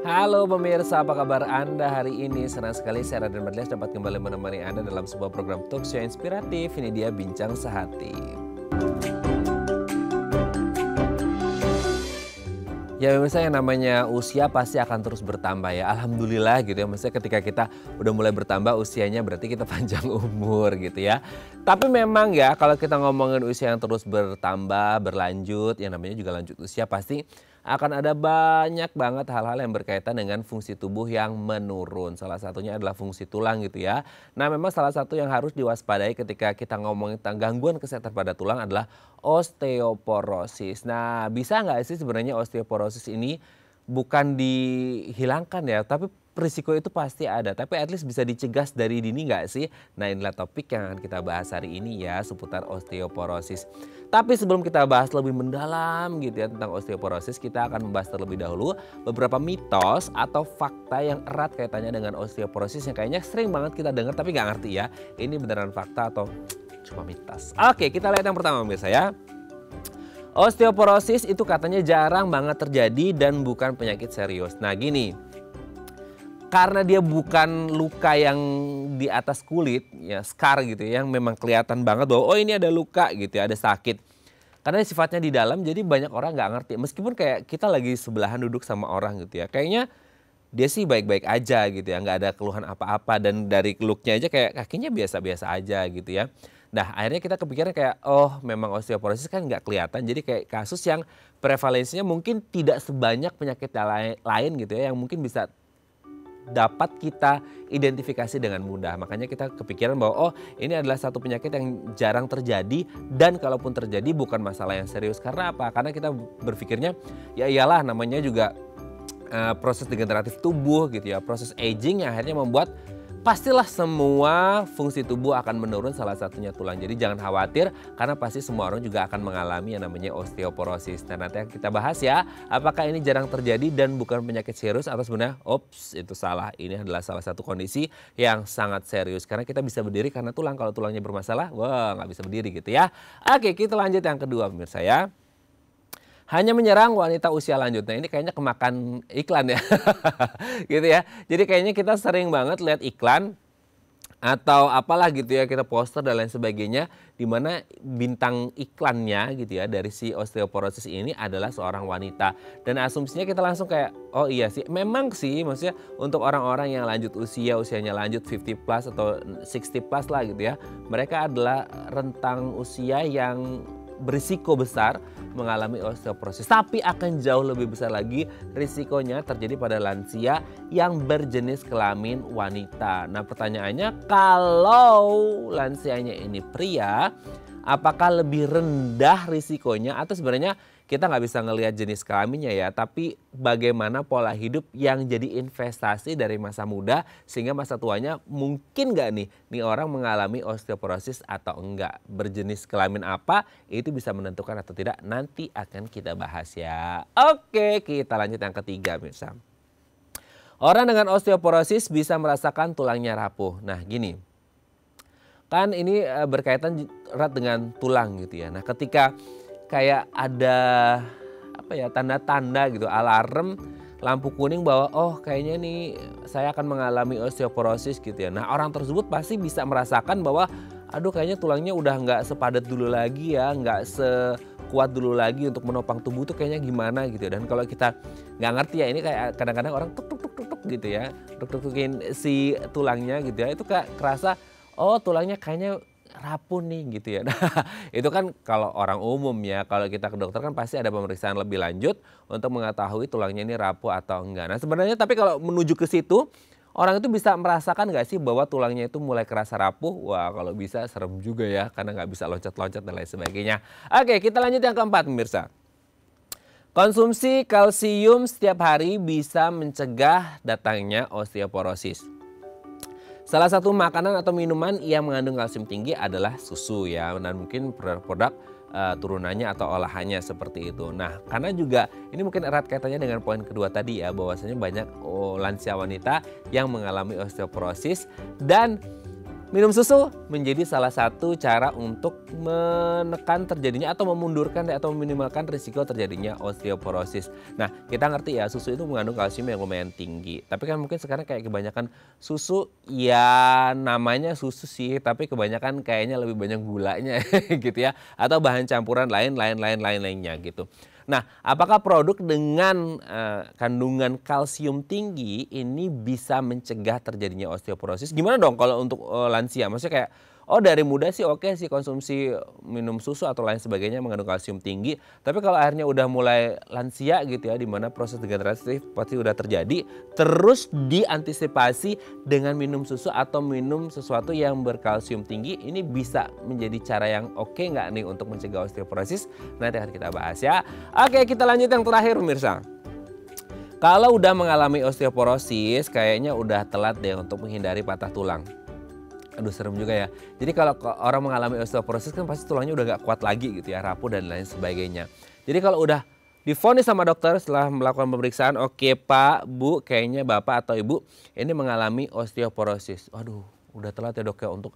Halo pemirsa, apa kabar Anda hari ini? Senang sekali saya Raden Badlias dapat kembali menemani Anda dalam sebuah program talk show inspiratif. Ini dia Bincang Sehati. Ya pemirsa, yang namanya usia pasti akan terus bertambah ya. Alhamdulillah gitu ya. Maksudnya ketika kita udah mulai bertambah usianya berarti kita panjang umur gitu ya. Tapi memang ya kalau kita ngomongin usia yang terus bertambah, berlanjut, yang namanya juga lanjut usia pasti akan ada banyak banget hal-hal yang berkaitan dengan fungsi tubuh yang menurun. Salah satunya adalah fungsi tulang gitu ya. Nah memang salah satu yang harus diwaspadai ketika kita ngomongin tentang gangguan kesehatan pada tulang adalah osteoporosis. Nah bisa nggak sih sebenarnya osteoporosis ini bukan dihilangkan ya, tapi risiko itu pasti ada, tapi at least bisa dicegah dari dini nggak sih? Nah inilah topik yang akan kita bahas hari ini ya, seputar osteoporosis. Tapi sebelum kita bahas lebih mendalam gitu ya tentang osteoporosis, kita akan membahas terlebih dahulu beberapa mitos atau fakta yang erat kaitannya dengan osteoporosis yang kayaknya sering banget kita dengar tapi nggak ngerti ya. Ini beneran fakta atau cuma mitos? Oke, kita lihat yang pertama pemirsa ya. Osteoporosis itu katanya jarang banget terjadi dan bukan penyakit serius. Nah gini, karena dia bukan luka yang di atas kulit, ya scar gitu ya, yang memang kelihatan banget bahwa oh ini ada luka gitu ya, ada sakit. Karena sifatnya di dalam jadi banyak orang nggak ngerti. Meskipun kayak kita lagi sebelahan duduk sama orang gitu ya, kayaknya dia sih baik-baik aja gitu ya, nggak ada keluhan apa-apa dan dari looknya aja kayak kakinya biasa-biasa aja gitu ya. Nah akhirnya kita kepikiran kayak oh memang osteoporosis kan nggak kelihatan, jadi kayak kasus yang prevalensinya mungkin tidak sebanyak penyakit lain gitu ya yang mungkin bisa dapat kita identifikasi dengan mudah. Makanya kita kepikiran bahwa oh ini adalah satu penyakit yang jarang terjadi dan kalaupun terjadi bukan masalah yang serius. Karena apa? Karena kita berpikirnya ya iyalah namanya juga proses degeneratif tubuh gitu ya, proses aging yang akhirnya membuat pastilah semua fungsi tubuh akan menurun, salah satunya tulang. Jadi jangan khawatir karena pasti semua orang juga akan mengalami yang namanya osteoporosis. Dan nanti kita bahas ya, apakah ini jarang terjadi dan bukan penyakit serius atau sebenarnya ops itu salah. Ini adalah salah satu kondisi yang sangat serius. Karena kita bisa berdiri karena tulang, kalau tulangnya bermasalah, wah nggak bisa berdiri gitu ya. Oke, kita lanjut yang kedua pemirsa ya. Hanya menyerang wanita usia lanjut. Nah ini kayaknya kemakan iklan ya. Gitu ya. Jadi kayaknya kita sering banget lihat iklan atau apalah gitu ya, kita poster dan lain sebagainya, di mana bintang iklannya gitu ya dari si osteoporosis ini adalah seorang wanita. Dan asumsinya kita langsung kayak oh iya sih, memang sih maksudnya untuk orang-orang yang lanjut usianya lanjut 50 plus atau 60 plus lah gitu ya, mereka adalah rentang usia yang berisiko besar mengalami osteoporosis, tapi akan jauh lebih besar lagi risikonya terjadi pada lansia yang berjenis kelamin wanita. Nah pertanyaannya, kalau lansianya ini pria, apakah lebih rendah risikonya atau sebenarnya kita nggak bisa ngelihat jenis kelaminnya ya, tapi bagaimana pola hidup yang jadi investasi dari masa muda sehingga masa tuanya mungkin nggak nih orang mengalami osteoporosis atau enggak. Berjenis kelamin apa itu bisa menentukan atau tidak, nanti akan kita bahas ya. Oke, kita lanjut yang ketiga pemirsa. Orang dengan osteoporosis bisa merasakan tulangnya rapuh. Nah gini, kan ini berkaitan erat dengan tulang gitu ya. Nah ketika kayak ada apa ya, tanda-tanda gitu, alarm lampu kuning bahwa oh kayaknya nih saya akan mengalami osteoporosis gitu ya. Nah orang tersebut pasti bisa merasakan bahwa aduh kayaknya tulangnya udah nggak sepadat dulu lagi ya, nggak sekuat dulu lagi untuk menopang tubuh tuh kayaknya gimana gitu. Dan kalau kita nggak ngerti ya, ini kayak kadang-kadang orang tuk tuk tuk tuk tuk gitu ya, tuk tuk tukin si tulangnya gitu ya, itu kayak kerasa oh tulangnya kayaknya rapuh nih gitu ya. Nah, itu kan kalau orang umum ya, kalau kita ke dokter kan pasti ada pemeriksaan lebih lanjut untuk mengetahui tulangnya ini rapuh atau enggak. Nah sebenarnya tapi kalau menuju ke situ, orang itu bisa merasakan nggak sih bahwa tulangnya itu mulai kerasa rapuh? Wah kalau bisa serem juga ya, karena nggak bisa loncat-loncat dan lain sebagainya. Oke, kita lanjut yang keempat pemirsa. Konsumsi kalsium setiap hari bisa mencegah datangnya osteoporosis. Salah satu makanan atau minuman yang mengandung kalsium tinggi adalah susu ya, dan mungkin produk-produk turunannya atau olahannya seperti itu. Nah karena juga ini mungkin erat kaitannya dengan poin kedua tadi ya, bahwasanya banyak lansia wanita yang mengalami osteoporosis dan minum susu menjadi salah satu cara untuk menekan terjadinya atau memundurkan atau meminimalkan risiko terjadinya osteoporosis. Nah, kita ngerti ya susu itu mengandung kalsium yang lumayan tinggi. Tapi kan mungkin sekarang kayak kebanyakan susu ya namanya susu sih, tapi kebanyakan kayaknya lebih banyak gulanya gitu ya. Atau bahan campuran lainnya gitu. Nah, apakah produk dengan kandungan kalsium tinggi ini bisa mencegah terjadinya osteoporosis? Gimana dong kalau untuk lansia? Maksudnya kayak, oh dari muda sih oke sih konsumsi minum susu atau lain sebagainya mengandung kalsium tinggi. Tapi kalau akhirnya udah mulai lansia gitu ya, di mana proses degeneratif pasti udah terjadi, terus diantisipasi dengan minum susu atau minum sesuatu yang berkalsium tinggi, ini bisa menjadi cara yang oke nggak nih untuk mencegah osteoporosis? Nanti akan kita bahas ya. Oke, kita lanjut yang terakhir pemirsa. Kalau udah mengalami osteoporosis, kayaknya udah telat deh untuk menghindari patah tulang. Aduh serem juga ya. Jadi kalau orang mengalami osteoporosis kan pasti tulangnya udah gak kuat lagi gitu ya, rapuh dan lain sebagainya. Jadi kalau udah divonis sama dokter setelah melakukan pemeriksaan, oke Pak, Bu, kayaknya Bapak atau Ibu ini mengalami osteoporosis. Aduh, udah telat ya dok ya untuk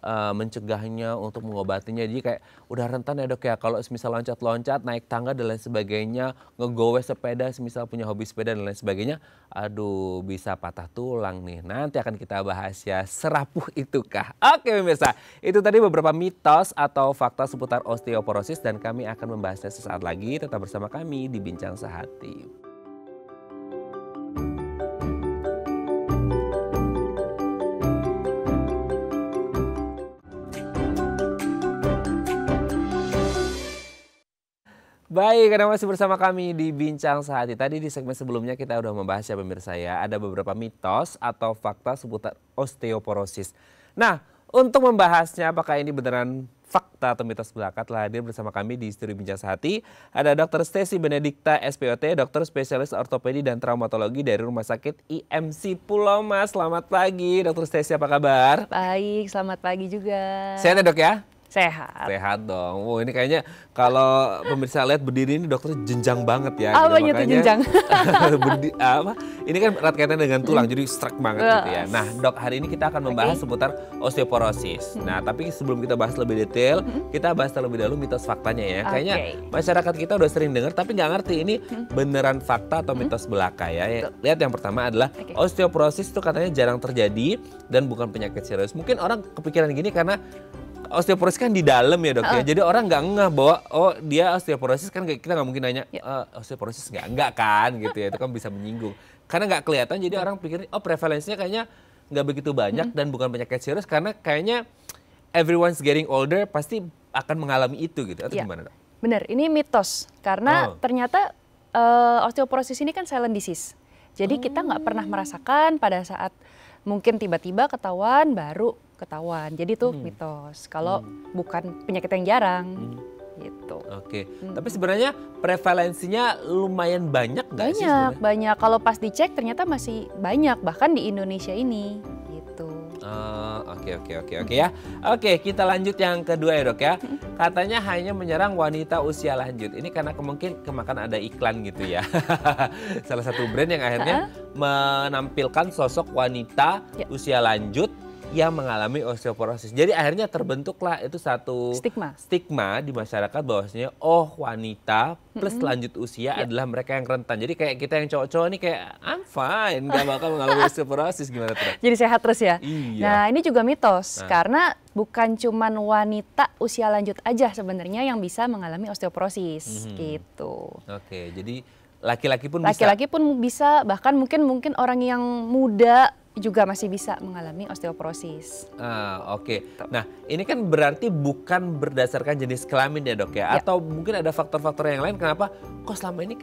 mencegahnya, untuk mengobatinya. Jadi kayak udah rentan ya dok ya, kalau semisal loncat-loncat, naik tangga dan lain sebagainya, ngegowes sepeda, semisal punya hobi sepeda dan lain sebagainya, aduh bisa patah tulang nih. Nanti akan kita bahas ya, serapuh itukah? Oke pemirsa, itu tadi beberapa mitos atau fakta seputar osteoporosis dan kami akan membahasnya sesaat lagi. Tetap bersama kami di Bincang Sehati. Baik, karena masih bersama kami di Bincang Sehati. Tadi di segmen sebelumnya kita udah membahas ya pemirsa ya, ada beberapa mitos atau fakta seputar osteoporosis. Nah, untuk membahasnya apakah ini beneran fakta atau mitos belaka, telah hadir bersama kami di studio Bincang Sehati. Ada Dr. Stacy Benedikta SPOT, dokter spesialis ortopedi dan traumatologi dari Rumah Sakit IMC Pulau Mas. Selamat pagi Dr. Stacy, apa kabar? Baik, selamat pagi juga. Sehat ya dok ya? Sehat. Sehat dong. Wow, ini kayaknya kalau pemirsa lihat berdiri ini dokter jenjang banget ya. Apanya tuh jenjang? Ini kan erat kaitannya dengan tulang, jadi struck banget gitu ya. Nah dok, hari ini kita akan membahas seputar osteoporosis. Nah tapi sebelum kita bahas lebih detail, kita bahas terlebih dahulu mitos faktanya ya. Kayaknya masyarakat kita udah sering dengar tapi nggak ngerti ini beneran fakta atau mitos belaka ya. Lihat yang pertama adalah osteoporosis itu katanya jarang terjadi dan bukan penyakit serius. Mungkin orang kepikiran gini karena osteoporosis kan di dalam ya dok ya, jadi orang nggak ngeh bahwa oh dia osteoporosis, kan kita nggak mungkin nanya osteoporosis nggak kan gitu ya, itu kan bisa menyinggung karena nggak kelihatan, jadi orang pikir oh prevalensinya kayaknya nggak begitu banyak dan bukan penyakit serius karena kayaknya everyone's getting older pasti akan mengalami itu gitu, atau gimana dok? Bener, ini mitos karena ternyata osteoporosis ini kan silent disease, jadi kita nggak pernah merasakan pada saat mungkin tiba-tiba ketahuan baru ketahuan, jadi itu mitos. Kalau bukan penyakit yang jarang, gitu. Oke, tapi sebenarnya prevalensinya lumayan banyak nggak sih sebenarnya? Banyak. Kalau pas dicek ternyata masih banyak, bahkan di Indonesia ini, gitu. Oke ya. Oke, kita lanjut yang kedua ya dok ya. Katanya hanya menyerang wanita usia lanjut. Ini karena mungkin kemakan ada iklan gitu ya. Salah satu brand yang akhirnya menampilkan sosok wanita usia lanjut yang mengalami osteoporosis. Jadi akhirnya terbentuklah itu satu stigma di masyarakat bahwasanya oh wanita plus lanjut usia adalah mereka yang rentan. Jadi kayak kita yang cowok-cowok nih kayak I'm fine, gak bakal mengalami osteoporosis, gimana tuh? Jadi sehat terus ya? Iya. Nah ini juga mitos karena bukan cuman wanita usia lanjut aja sebenarnya yang bisa mengalami osteoporosis gitu. Oke, jadi laki-laki pun bisa? Laki-laki pun bisa, bahkan mungkin orang yang muda juga masih bisa mengalami osteoporosis. Oke. Nah ini kan berarti bukan berdasarkan jenis kelamin ya dok ya? Atau mungkin ada faktor-faktor yang lain kenapa kok selama ini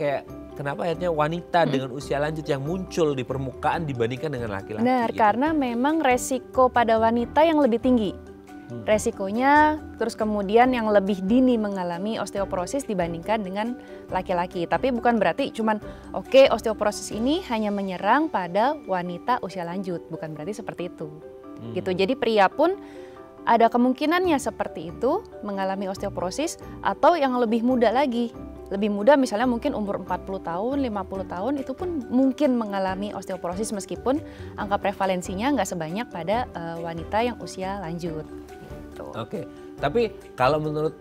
kenapa akhirnya wanita dengan usia lanjut yang muncul di permukaan dibandingkan dengan laki-laki? Benar, gitu? Karena memang resiko pada wanita yang lebih tinggi. Resikonya terus kemudian yang lebih dini mengalami osteoporosis dibandingkan dengan laki-laki. Tapi bukan berarti cuman osteoporosis ini hanya menyerang pada wanita usia lanjut, bukan berarti seperti itu. Gitu. Jadi pria pun ada kemungkinannya seperti itu mengalami osteoporosis atau yang lebih muda lagi lebih muda misalnya mungkin umur 40 tahun, 50 tahun itu pun mungkin mengalami osteoporosis meskipun angka prevalensinya nggak sebanyak pada wanita yang usia lanjut. Gitu. Oke, tapi kalau menurut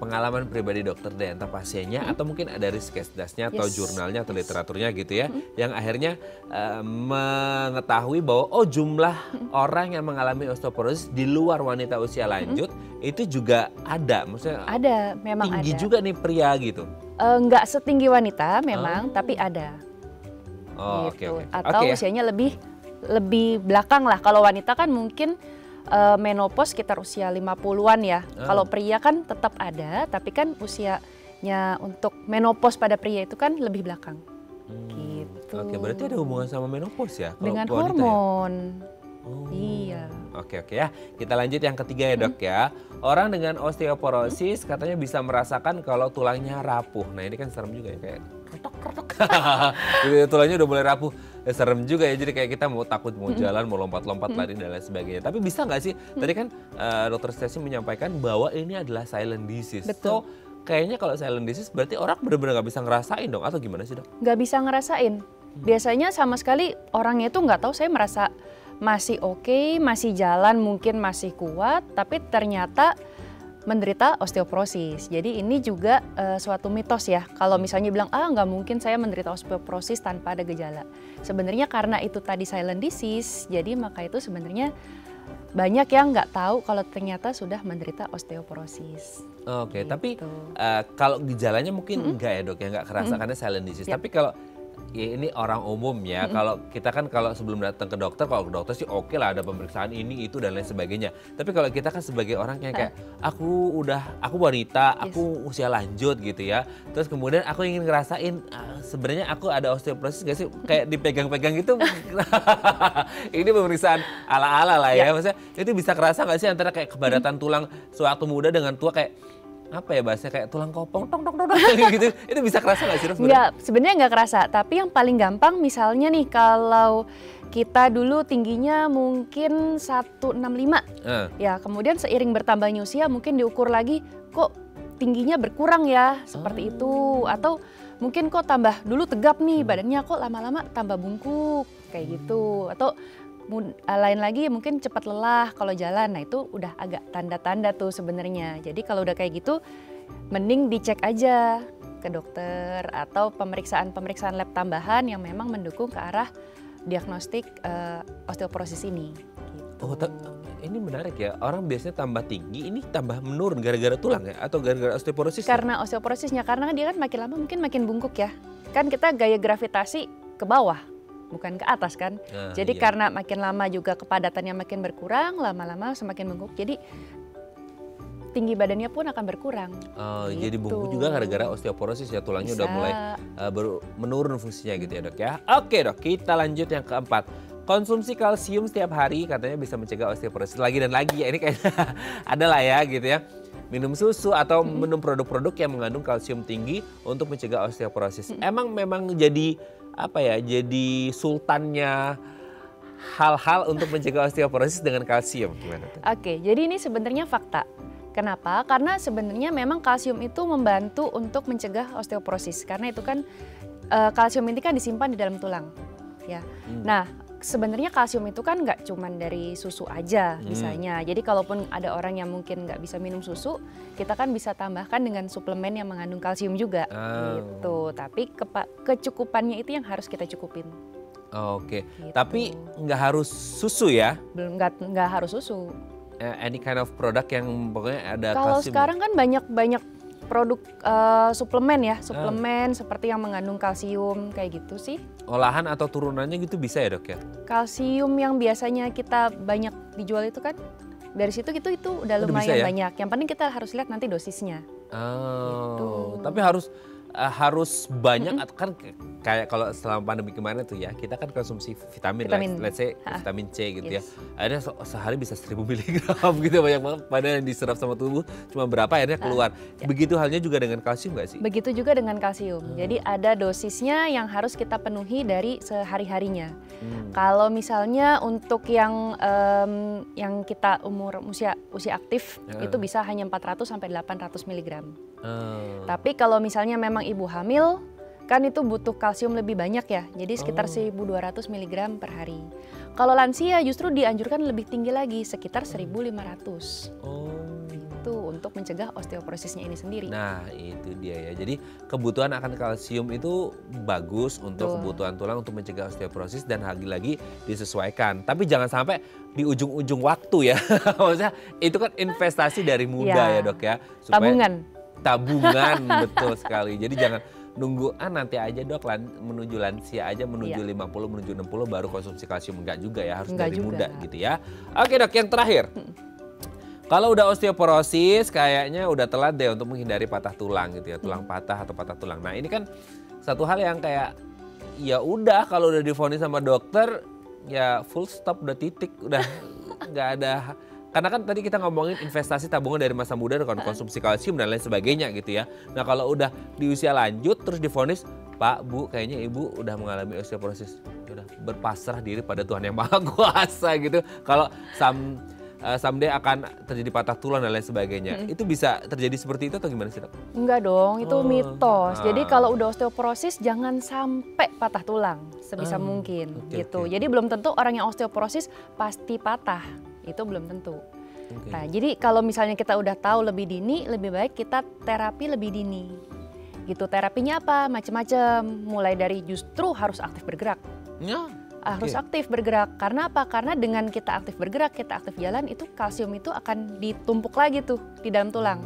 pengalaman pribadi dokter deh, entah pasiennya atau mungkin ada risk case-nya atau jurnalnya atau literaturnya gitu ya, yang akhirnya mengetahui bahwa jumlah orang yang mengalami osteoporosis di luar wanita usia lanjut itu juga ada, maksudnya ada, memang tinggi ada. juga nih pria gitu. Nggak setinggi wanita memang, tapi ada. Gitu. Oke. Atau usianya lebih belakang lah. Kalau wanita kan mungkin menopause sekitar usia 50-an ya. Kalau pria kan tetap ada, tapi kan usianya untuk menopause pada pria itu kan lebih belakang. Gitu. Oke, berarti ada hubungan sama menopause ya? Dengan hormon. Iya. Oke ya, kita lanjut yang ketiga ya dok ya. Orang dengan osteoporosis katanya bisa merasakan kalau tulangnya rapuh. Nah ini kan serem juga ya, kayak retok. Gitu, tulangnya udah mulai rapuh. Serem juga ya, jadi kayak kita mau takut mau jalan, mau lompat-lompat lari dan lain sebagainya. Tapi bisa nggak sih, tadi kan dokter Stacey menyampaikan bahwa ini adalah silent disease. Betul. So, kayaknya kalau silent disease berarti orang benar-benar nggak bisa ngerasain dong, atau gimana sih dok? Nggak bisa ngerasain. Biasanya sama sekali orangnya itu nggak tahu saya merasa masih oke, masih jalan, mungkin masih kuat, tapi ternyata menderita osteoporosis. Jadi ini juga suatu mitos ya. Kalau misalnya bilang, nggak mungkin saya menderita osteoporosis tanpa ada gejala. Sebenarnya karena itu tadi silent disease, jadi maka itu sebenarnya banyak yang nggak tahu kalau ternyata sudah menderita osteoporosis. Oke, gitu. Tapi kalau gejalanya mungkin enggak ya dok ya, nggak kerasa karena silent disease. Tapi kalau ya ini orang umum ya, kalau kita kan kalau sebelum datang ke dokter, kalau ke dokter sih oke lah ada pemeriksaan ini, itu dan lain sebagainya. Tapi kalau kita kan sebagai orang yang kayak aku wanita, aku usia lanjut gitu ya. Terus kemudian aku ingin ngerasain sebenarnya aku ada osteoporosis gak sih? Kayak dipegang-pegang gitu. Ini pemeriksaan ala-ala lah ya. Maksudnya itu bisa kerasa gak sih antara kayak kepadatan tulang sewaktu muda dengan tua, kayak apa ya bahasanya, kayak tulang kopong tong gitu. Itu bisa kerasa nggak sih? Nggak, sebenarnya nggak kerasa. Tapi yang paling gampang misalnya nih, kalau kita dulu tingginya mungkin 165, ya kemudian seiring bertambahnya usia mungkin diukur lagi, kok tingginya berkurang ya, seperti itu. Atau mungkin kok tambah dulu tegap nih badannya, kok lama-lama tambah bungkuk kayak gitu. Atau lain lagi mungkin cepat lelah kalau jalan. Nah itu udah agak tanda-tanda tuh sebenarnya. Jadi kalau udah kayak gitu mending dicek aja ke dokter atau pemeriksaan lab tambahan yang memang mendukung ke arah diagnostik osteoporosis ini. Gitu. Ini menarik ya, orang biasanya tambah tinggi, ini tambah menurun gara-gara tulang ya? Atau gara-gara osteoporosis? Karena osteoporosisnya, karena dia kan makin lama mungkin makin bungkuk ya. Kan kita gaya gravitasi ke bawah, bukan ke atas kan. Jadi karena makin lama juga kepadatannya makin berkurang, lama-lama semakin bungkuk. Jadi tinggi badannya pun akan berkurang. Gitu. Jadi bungkuk juga gara-gara osteoporosis ya, tulangnya udah mulai menurun fungsinya gitu ya dok ya. Oke dok, kita lanjut yang keempat. Konsumsi kalsium setiap hari katanya bisa mencegah osteoporosis lagi dan lagi ya. Ini kayaknya ada lah ya gitu ya. Minum susu atau minum produk-produk yang mengandung kalsium tinggi untuk mencegah osteoporosis. Memang jadi jadi sultannya hal-hal untuk mencegah osteoporosis dengan kalsium, gimana tuh? Oke, jadi ini sebenarnya fakta. Kenapa? Karena sebenarnya memang kalsium itu membantu untuk mencegah osteoporosis. Karena itu kan kalsium ini kan disimpan di dalam tulang, ya. Nah, sebenarnya kalsium itu kan nggak cuma dari susu aja misalnya. Jadi kalaupun ada orang yang mungkin nggak bisa minum susu, kita kan bisa tambahkan dengan suplemen yang mengandung kalsium juga, gitu. Tapi kecukupannya itu yang harus kita cukupin. Oke, Gitu. Tapi nggak harus susu ya? Belum, nggak harus susu. Any kind of product yang pokoknya ada Kalau kalsium. sekarang kan banyak produk suplemen ya, suplemen seperti yang mengandung kalsium kayak gitu sih. Olahan atau turunannya gitu bisa ya dok ya? Kalsium yang biasanya kita banyak dijual itu kan dari situ itu udah lumayan ya? banyak. Yang penting kita harus lihat nanti dosisnya. Gitu. Tapi harus banyak kan kayak kalau selama pandemi kemarin tuh ya, kita kan konsumsi vitamin. Let's say vitamin C gitu ya. Akhirnya sehari bisa 1000 miligram gitu, banyak banget, padahal yang diserap sama tubuh cuma berapa akhirnya keluar. Begitu halnya juga dengan kalsium nggak sih? Begitu juga dengan kalsium. Jadi ada dosisnya yang harus kita penuhi dari sehari-harinya. Kalau misalnya untuk yang kita usia aktif itu bisa hanya 400 sampai 800 mg. Tapi kalau misalnya memang ibu hamil kan itu butuh kalsium lebih banyak ya. Jadi sekitar 1200 mg per hari. Kalau lansia justru dianjurkan lebih tinggi lagi, sekitar 1500. Itu untuk mencegah osteoporosisnya ini sendiri. Nah, itu dia ya. Jadi kebutuhan akan kalsium itu bagus untuk kebutuhan tulang untuk mencegah osteoporosis dan lagi-lagi disesuaikan. Tapi jangan sampai di ujung-ujung waktu ya. Maksudnya itu kan investasi dari muda ya, Dok ya. Supaya tabungan betul sekali. Jadi jangan nunggu nanti aja Dok menuju lansia aja, menuju 50, menuju 60 baru konsumsi kalsium. Enggak juga ya, harus dari muda gitu ya. Oke Dok, yang terakhir. Kalau udah osteoporosis kayaknya udah telat deh untuk menghindari patah tulang gitu ya, tulang patah atau patah tulang. Nah, ini kan satu hal yang kayak ya udah kalau udah divonis sama dokter ya full stop, udah titik, udah nggak ada. Karena kan tadi kita ngomongin investasi tabungan dari masa muda dengan konsumsi kalsium dan lain sebagainya gitu ya. Nah, kalau udah di usia lanjut terus divonis, Pak, Bu, kayaknya Ibu udah mengalami osteoporosis. Udah berpasrah diri pada Tuhan Yang Maha Kuasa gitu. Kalau someday akan terjadi patah tulang dan lain sebagainya. Itu bisa terjadi seperti itu atau gimana sih, Dok? Enggak dong, itu mitos. Jadi kalau udah osteoporosis jangan sampai patah tulang sebisa mungkin gitu. Jadi belum tentu orang yang osteoporosis pasti patah. Itu belum tentu. Nah, jadi kalau misalnya kita udah tahu lebih dini, lebih baik kita terapi lebih dini. Gitu. Terapinya apa? Macam-macam. Mulai dari justru harus aktif bergerak. Harus aktif bergerak. Karena apa? Karena dengan kita aktif bergerak, kita aktif jalan, itu kalsium itu akan ditumpuk lagi tuh di dalam tulang.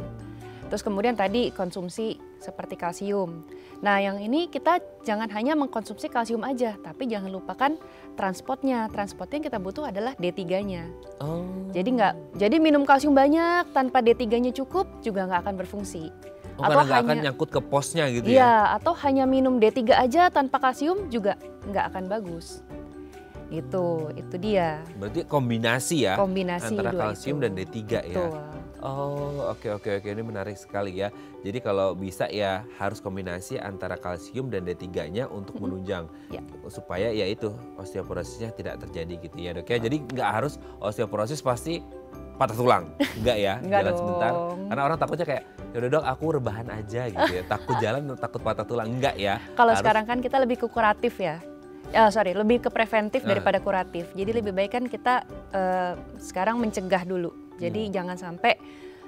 Terus kemudian tadi konsumsi seperti kalsium. Nah, yang ini kita jangan hanya mengkonsumsi kalsium aja, tapi jangan lupakan transportnya. Transportnya yang kita butuh adalah D3-nya. Jadi minum kalsium banyak tanpa D3-nya cukup juga nggak akan berfungsi. Atau nggak akan nyangkut ke posnya gitu ya? Iya, atau hanya minum D3 aja tanpa kalsium juga nggak akan bagus. Itu dia. Berarti kombinasi ya? Kombinasi antara dua kalsium itu. dan D3 ya? Betul. Oh, oke. Ini menarik sekali ya. Jadi kalau bisa ya harus kombinasi antara kalsium dan D3-nya untuk menunjang. Supaya ya itu osteoporosisnya tidak terjadi gitu ya, Dok ya. Jadi nggak harus osteoporosis pasti patah tulang. Enggak ya, jalan sebentar. Karena orang takutnya kayak, yaudah Dok aku rebahan aja gitu ya. Takut jalan, takut patah tulang. Enggak ya. Kalau sekarang kan kita lebih ke kuratif ya. Lebih ke preventif daripada kuratif. Jadi lebih baik kan kita sekarang mencegah dulu. Jadi jangan sampai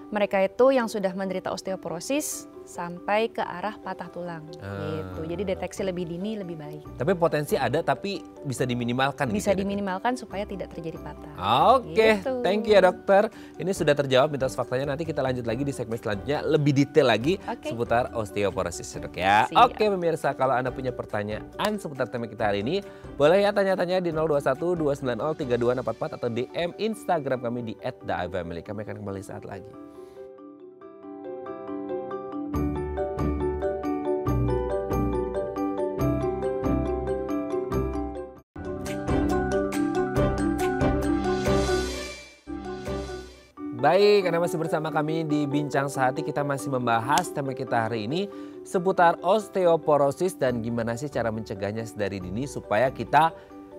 mereka itu yang sudah menderita osteoporosis sampai ke arah patah tulang gitu. Jadi deteksi lebih dini lebih baik. Tapi potensi ada tapi bisa diminimalkan Bisa gitu ya, diminimalkan supaya tidak terjadi patah. Oke, Gitu. thank you ya dokter. Ini sudah terjawab mitos faktanya. Nanti kita lanjut lagi di segmen selanjutnya lebih detail lagi seputar osteoporosis Dok ya. Siap. Oke pemirsa, kalau Anda punya pertanyaan seputar tema kita hari ini, boleh ya tanya-tanya di 021 290 3244 atau DM Instagram kami di @theivamily. Kami akan kembali saat lagi. Baik, Anda masih bersama kami di Bincang Sehati. Kita masih membahas tema kita hari ini seputar osteoporosis dan gimana sih cara mencegahnya sedari dini supaya kita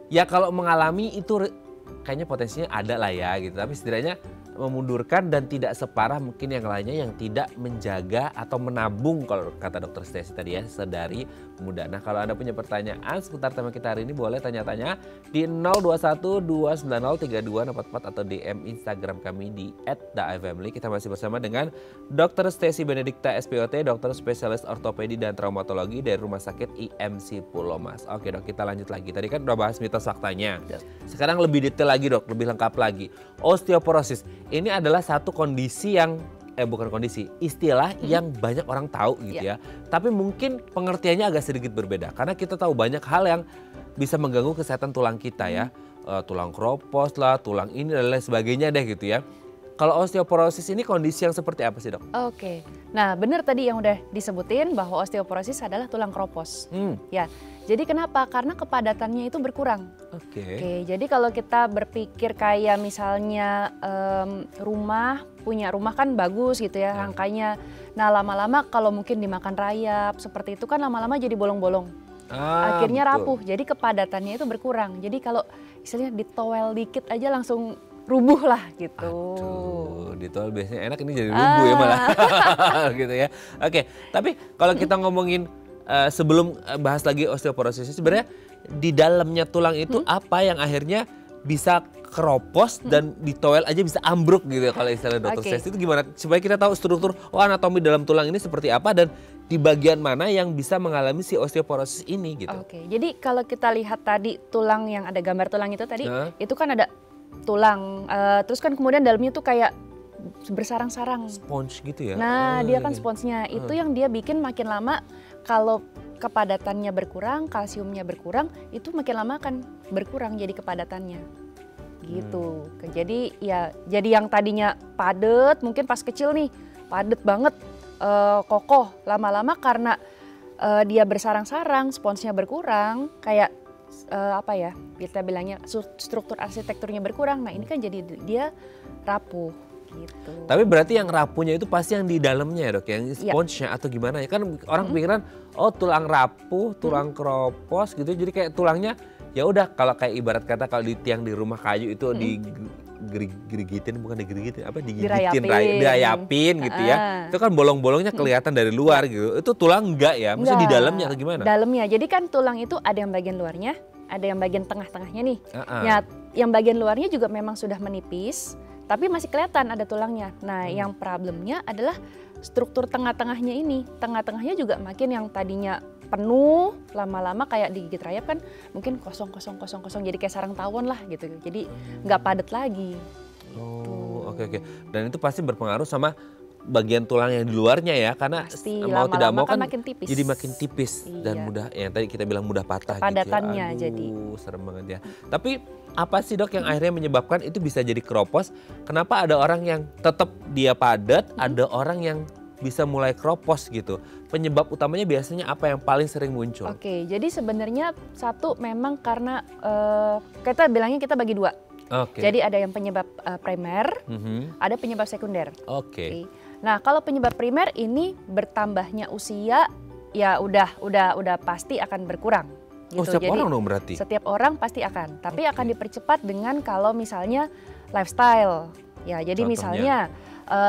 ya kalau mengalami itu kayaknya potensinya ada lah ya gitu. Tapi setidaknya memundurkan dan tidak separah mungkin yang lainnya yang tidak menjaga atau menabung kalau kata Dokter Stacey tadi ya sedari muda. Nah kalau Anda punya pertanyaan seputar tema kita hari ini boleh tanya-tanya di 021 290 3244 atau DM Instagram kami di @theivamily. Kita masih bersama dengan Dokter Stacey Benedikta SPOT, dokter spesialis ortopedi dan traumatologi dari Rumah Sakit IMC Pulau Mas. Oke Dok, kita lanjut lagi. Tadi kan udah bahas mitos faktanya. Sekarang lebih detail lagi Dok, lebih lengkap lagi. Osteoporosis ini adalah satu kondisi yang bukan kondisi, istilah yang banyak orang tahu gitu ya. Tapi mungkin pengertiannya agak sedikit berbeda karena kita tahu banyak hal yang bisa mengganggu kesehatan tulang kita ya. Tulang kropos lah, tulang ini dan lain sebagainya deh gitu ya. Kalau osteoporosis ini kondisi yang seperti apa sih Dok? Oke, nah benar tadi yang udah disebutin bahwa osteoporosis adalah tulang kropos. Ya, jadi kenapa? Karena kepadatannya itu berkurang. Oke, jadi kalau kita berpikir kayak misalnya punya rumah kan bagus gitu ya rangkanya. Nah lama-lama kalau mungkin dimakan rayap seperti itu kan lama-lama jadi bolong-bolong. akhirnya betul. rapuh. Jadi kepadatannya itu berkurang. Jadi kalau istilahnya ditowel dikit aja langsung rubuh lah gitu. Aduh, ditol biasanya enak, ini jadi rubuh ya malah. Gitu ya. Oke, tapi kalau kita ngomongin sebelum bahas lagi osteoporosis, sebenarnya di dalamnya tulang itu apa yang akhirnya bisa keropos dan ditowel aja bisa ambruk gitu ya kalau istilah dokter Sesti itu gimana? Supaya kita tahu struktur anatomi dalam tulang ini seperti apa dan di bagian mana yang bisa mengalami si osteoporosis ini gitu. Oke, jadi kalau kita lihat tadi tulang yang ada gambar tulang itu tadi, itu kan ada tulang, terus kan kemudian dalamnya tuh kayak bersarang-sarang. Sponge gitu ya? Nah, dia kan sponsnya. Itu yang dia bikin makin lama kalau kepadatannya berkurang, kalsiumnya berkurang, itu makin lama akan berkurang jadi kepadatannya. Gitu. Jadi ya, jadi yang tadinya padat, mungkin pas kecil nih, padat banget, kokoh. Lama-lama karena dia bersarang-sarang, sponsnya berkurang, kayak apa ya, kita bilangnya struktur arsitekturnya berkurang. Nah ini kan jadi dia rapuh gitu. Tapi berarti yang rapuhnya itu pasti yang di dalamnya ya dok, yang sponge-nya atau gimana ya? Kan orang pikiran oh tulang rapuh, tulang keropos gitu, jadi kayak tulangnya ya udah kalau kayak ibarat kata kalau di tiang di rumah kayu itu digerigitin, bukan digerigitin, apa digigitin, dirayapin gitu ya. Itu kan bolong-bolongnya kelihatan dari luar gitu. Itu tulang enggak ya? Maksudnya di dalamnya atau gimana? Dalamnya. Jadi kan tulang itu ada yang bagian luarnya, ada yang bagian tengah-tengahnya nih. Ya, yang bagian luarnya juga memang sudah menipis, tapi masih kelihatan ada tulangnya. Nah, yang problemnya adalah struktur tengah-tengahnya ini. Tengah-tengahnya juga makin yang tadinya penuh, lama-lama kayak digigit rayap kan mungkin kosong, jadi kayak sarang tawon lah gitu. Jadi nggak padat lagi. Oh, oke. Dan itu pasti berpengaruh sama bagian tulang yang di luarnya ya, karena pasti, mau tidak mau kan makin tipis. jadi makin tipis dan mudah, yang tadi kita bilang mudah patah padatannya gitu ya. jadi. Serem banget ya. Tapi apa sih dok yang akhirnya menyebabkan itu bisa jadi keropos? Kenapa ada orang yang tetap dia padat, ada orang yang bisa mulai keropos gitu? Penyebab utamanya biasanya apa yang paling sering muncul? Oke, jadi sebenarnya satu memang karena kita bilangnya kita bagi dua. Jadi ada yang penyebab primer, ada penyebab sekunder. Nah, kalau penyebab primer ini bertambahnya usia ya udah pasti akan berkurang. Gitu. Oh, setiap jadi, orang dong berarti? Setiap orang pasti akan, tapi akan dipercepat dengan kalau misalnya lifestyle. Ya, jadi misalnya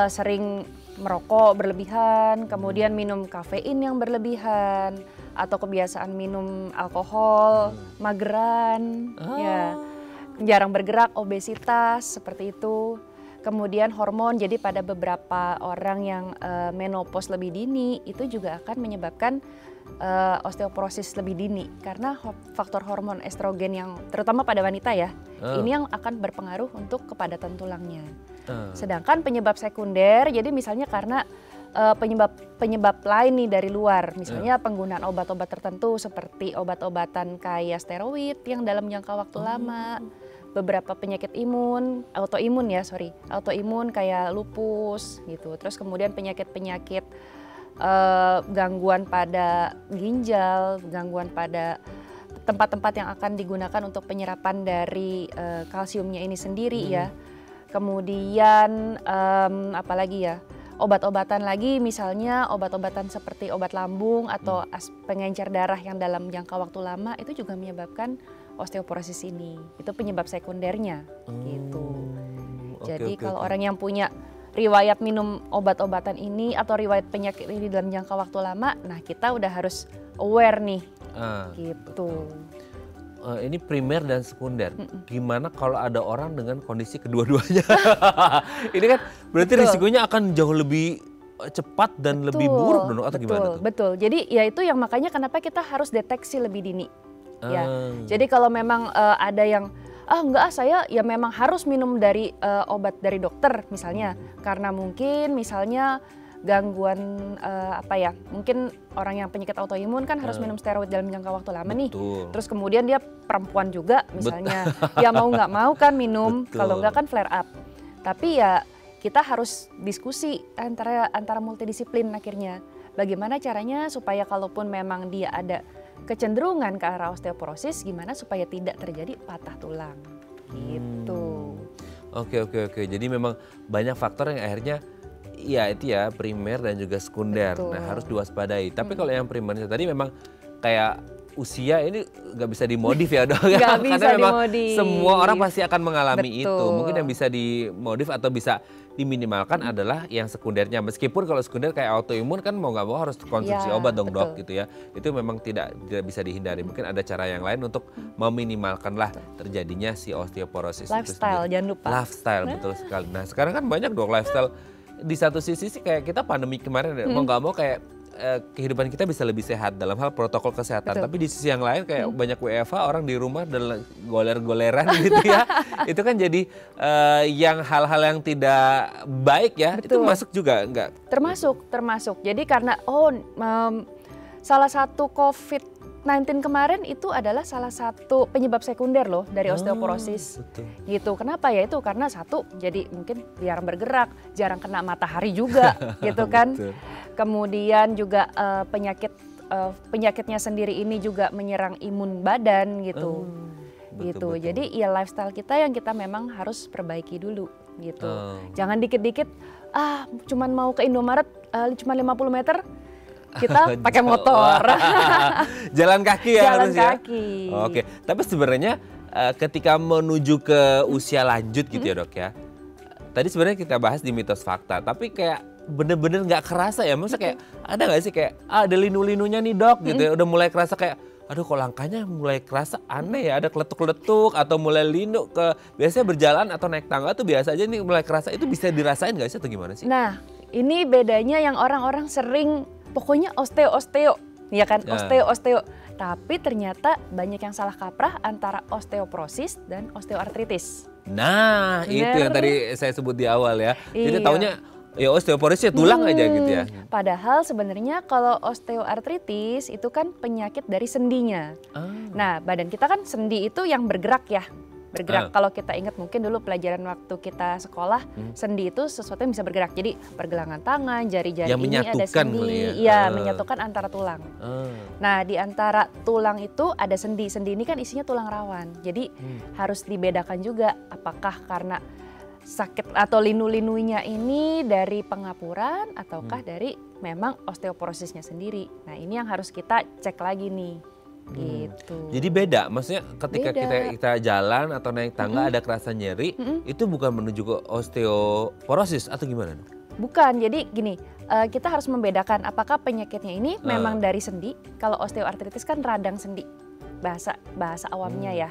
sering merokok berlebihan, kemudian minum kafein yang berlebihan, atau kebiasaan minum alkohol, mageran, ya, jarang bergerak, obesitas seperti itu. Kemudian hormon, jadi pada beberapa orang yang menopause lebih dini itu juga akan menyebabkan osteoporosis lebih dini karena faktor hormon estrogen yang terutama pada wanita ya, ini yang akan berpengaruh untuk kepadatan tulangnya. Sedangkan penyebab sekunder, jadi misalnya karena penyebab lain nih dari luar, misalnya penggunaan obat-obat tertentu seperti obat-obatan kayak steroid yang dalam jangka waktu lama, beberapa penyakit autoimun kayak lupus gitu, terus kemudian penyakit-penyakit gangguan pada ginjal, gangguan pada tempat-tempat yang akan digunakan untuk penyerapan dari kalsiumnya ini sendiri ya. Kemudian apalagi ya, obat-obatan lagi misalnya obat-obatan seperti obat lambung atau pengencer darah yang dalam jangka waktu lama itu juga menyebabkan osteoporosis ini. Itu penyebab sekundernya gitu. Jadi kalau orang yang punya riwayat minum obat-obatan ini atau riwayat penyakit ini dalam jangka waktu lama, nah kita udah harus aware nih, gitu. Ini primer dan sekunder. Gimana kalau ada orang dengan kondisi kedua-duanya? Ini kan berarti risikonya akan jauh lebih cepat dan lebih buruk dong, atau gimana tuh? Betul. Jadi ya itu yang makanya kenapa kita harus deteksi lebih dini. Ya. Jadi kalau memang ada yang saya ya memang harus minum dari obat dari dokter misalnya karena mungkin misalnya gangguan mungkin orang yang penyakit autoimun kan harus minum steroid dalam jangka waktu lama nih. Terus kemudian dia perempuan juga misalnya, ya mau nggak mau kan minum, kalau nggak kan flare up. Tapi ya kita harus diskusi antara multidisiplin akhirnya. Bagaimana caranya supaya kalaupun memang dia ada kecenderungan ke arah osteoporosis, gimana supaya tidak terjadi patah tulang gitu. Oke. Jadi memang banyak faktor yang akhirnya ya itu ya primer dan juga sekunder. Nah harus diwaspadai. Tapi kalau yang primernya tadi memang kayak usia ini nggak bisa dimodif ya dok. Nggak bisa Karena memang dimodif. semua orang pasti akan mengalami itu. Betul. Mungkin yang bisa dimodif atau bisa diminimalkan adalah yang sekundernya. Meskipun kalau sekunder kayak autoimun kan mau nggak mau harus konsumsi Ya, obat dong betul. dok gitu ya. Itu memang tidak bisa dihindari. Mungkin ada cara yang lain untuk meminimalkanlah terjadinya si osteoporosis itu Lifestyle, sendiri. jangan lupa. Lifestyle, betul sekali. Nah sekarang kan banyak dok lifestyle. Di satu sisi sih kayak kita pandemi kemarin mau nggak mau kayak kehidupan kita bisa lebih sehat dalam hal protokol kesehatan. Betul. Tapi di sisi yang lain kayak banyak WFH orang di rumah dan goler-goleran gitu ya. Itu kan jadi yang hal-hal yang tidak baik ya. Itu Betul. masuk juga enggak? Termasuk. Jadi karena salah satu COVID-19 kemarin itu adalah salah satu penyebab sekunder loh dari osteoporosis. Betul. Gitu. Kenapa ya itu? Karena satu, jadi mungkin jarang bergerak, jarang kena matahari juga, gitu kan. Betul. Kemudian juga penyakitnya sendiri ini juga menyerang imun badan gitu. Betul. Jadi ya lifestyle kita yang kita memang harus perbaiki dulu gitu. Jangan dikit-dikit cuman mau ke Indomaret cuma 50 meter kita pakai motor. Jalan kaki ya Jalan harus ya. kaki. Oke, tapi sebenarnya ketika menuju ke usia lanjut gitu ya dok ya. Tadi sebenarnya kita bahas di mitos fakta, tapi kayak bener-bener nggak kerasa ya. Maksudnya kayak ada nggak sih kayak ada linu-linunya nih dok gitu ya. Udah mulai kerasa kayak aduh kok langkahnya mulai kerasa aneh ya. Ada keletuk-keletuk atau mulai linu ke biasanya berjalan atau naik tangga tuh biasa aja nih mulai kerasa. Itu bisa dirasain nggak sih atau gimana sih? Nah ini bedanya yang orang-orang sering pokoknya osteo, ya kan, osteo. Tapi ternyata banyak yang salah kaprah antara osteoporosis dan osteoartritis. Nah itu yang tadi saya sebut di awal ya. Jadi Iya. taunya ya osteoporosis ya tulang aja gitu ya. Padahal sebenarnya kalau osteoartritis itu kan penyakit dari sendinya. Nah badan kita kan sendi itu yang bergerak ya. Kalau kita ingat mungkin dulu pelajaran waktu kita sekolah, sendi itu sesuatu yang bisa bergerak. Jadi pergelangan tangan, jari-jari Yang ini ada menyatukan sendi. kali ya? Iya, menyatukan antara tulang. Nah, di antara tulang itu ada sendi. Sendi ini kan isinya tulang rawan. Jadi harus dibedakan juga apakah karena sakit atau linu-linunya ini dari pengapuran ataukah dari memang osteoporosisnya sendiri. Nah, ini yang harus kita cek lagi nih. Gitu. Jadi beda, maksudnya ketika Beda. kita jalan atau naik tangga ada kerasa nyeri, itu bukan menuju ke osteoporosis atau gimana? Bukan, jadi gini, kita harus membedakan apakah penyakitnya ini memang dari sendi. Kalau osteoartritis kan radang sendi, bahasa awamnya ya,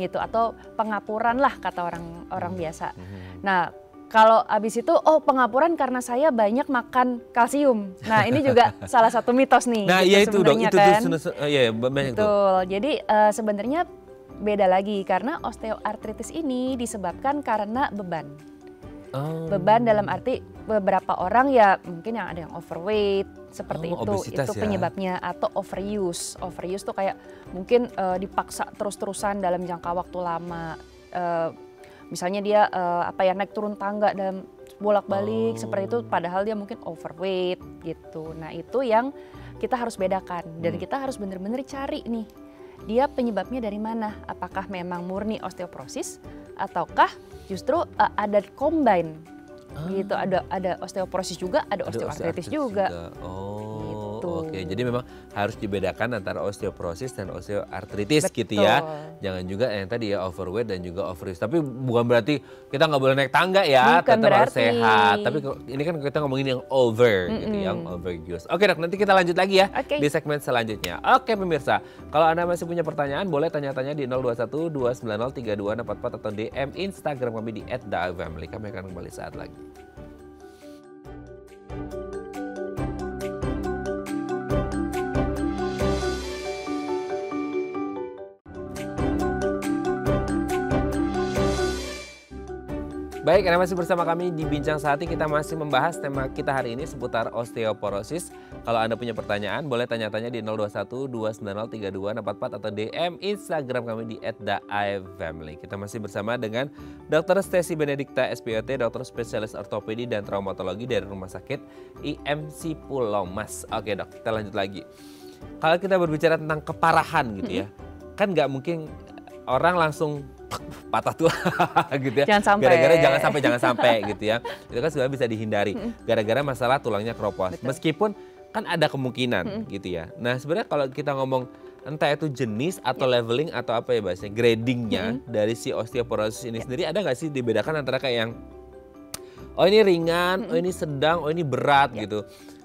gitu. Atau pengapuran lah kata orang biasa. Nah, kalau abis itu, pengapuran karena saya banyak makan kalsium. Nah, ini juga salah satu mitos nih. Nah, gitu iya itu dong, sebenarnya itu kan. banyak tuh. Betul, jadi sebenarnya beda lagi karena osteoartritis ini disebabkan karena beban. Beban dalam arti beberapa orang ya mungkin yang ada yang overweight seperti itu penyebabnya, atau overuse. Overuse tuh kayak mungkin dipaksa terus-terusan dalam jangka waktu lama. Misalnya dia naik turun tangga dalam bolak-balik seperti itu, padahal dia mungkin overweight gitu. Nah itu yang kita harus bedakan dan kita harus benar-benar cari nih dia penyebabnya dari mana. Apakah memang murni osteoporosis ataukah justru ada combine gitu, ada osteoporosis juga, ada osteoartritis juga. Oke, jadi memang harus dibedakan antara osteoporosis dan osteoartritis gitu ya. Jangan juga yang tadi ya overweight dan juga overuse. Tapi bukan berarti kita nggak boleh naik tangga ya, tetap harus sehat. Tapi ini kan kita ngomongin yang over gitu, yang overuse. Oke dok, nanti kita lanjut lagi ya di segmen selanjutnya. Oke pemirsa, kalau Anda masih punya pertanyaan boleh tanya-tanya di 021 290 3244 atau DM Instagram kami di @daifamily. Kami akan kembali saat lagi. Baik, Anda masih bersama kami di Bincang Sehati. Kita masih membahas tema kita hari ini seputar osteoporosis. Kalau Anda punya pertanyaan, boleh tanya-tanya di 021 290 3244 atau DM Instagram kami di @daifamily. Kita masih bersama dengan Dr. Stacy Benedikta, SPOT, dokter spesialis ortopedi dan traumatologi dari Rumah Sakit IMC Pulau Mas. Oke dok, kita lanjut lagi. Kalau kita berbicara tentang keparahan gitu ya, kan nggak mungkin orang langsung patah tulang gitu ya. Jangan sampai. Gara-gara jangan sampai gitu ya. Itu kan sebenarnya bisa dihindari. Gara-gara masalah tulangnya keropos. Betul. Meskipun kan ada kemungkinan gitu ya. Nah sebenarnya kalau kita ngomong entah itu jenis atau leveling atau apa ya bahasanya, gradingnya dari si osteoporosis ini sendiri, ada nggak sih dibedakan antara kayak yang oh ini ringan, oh ini sedang, oh ini berat gitu.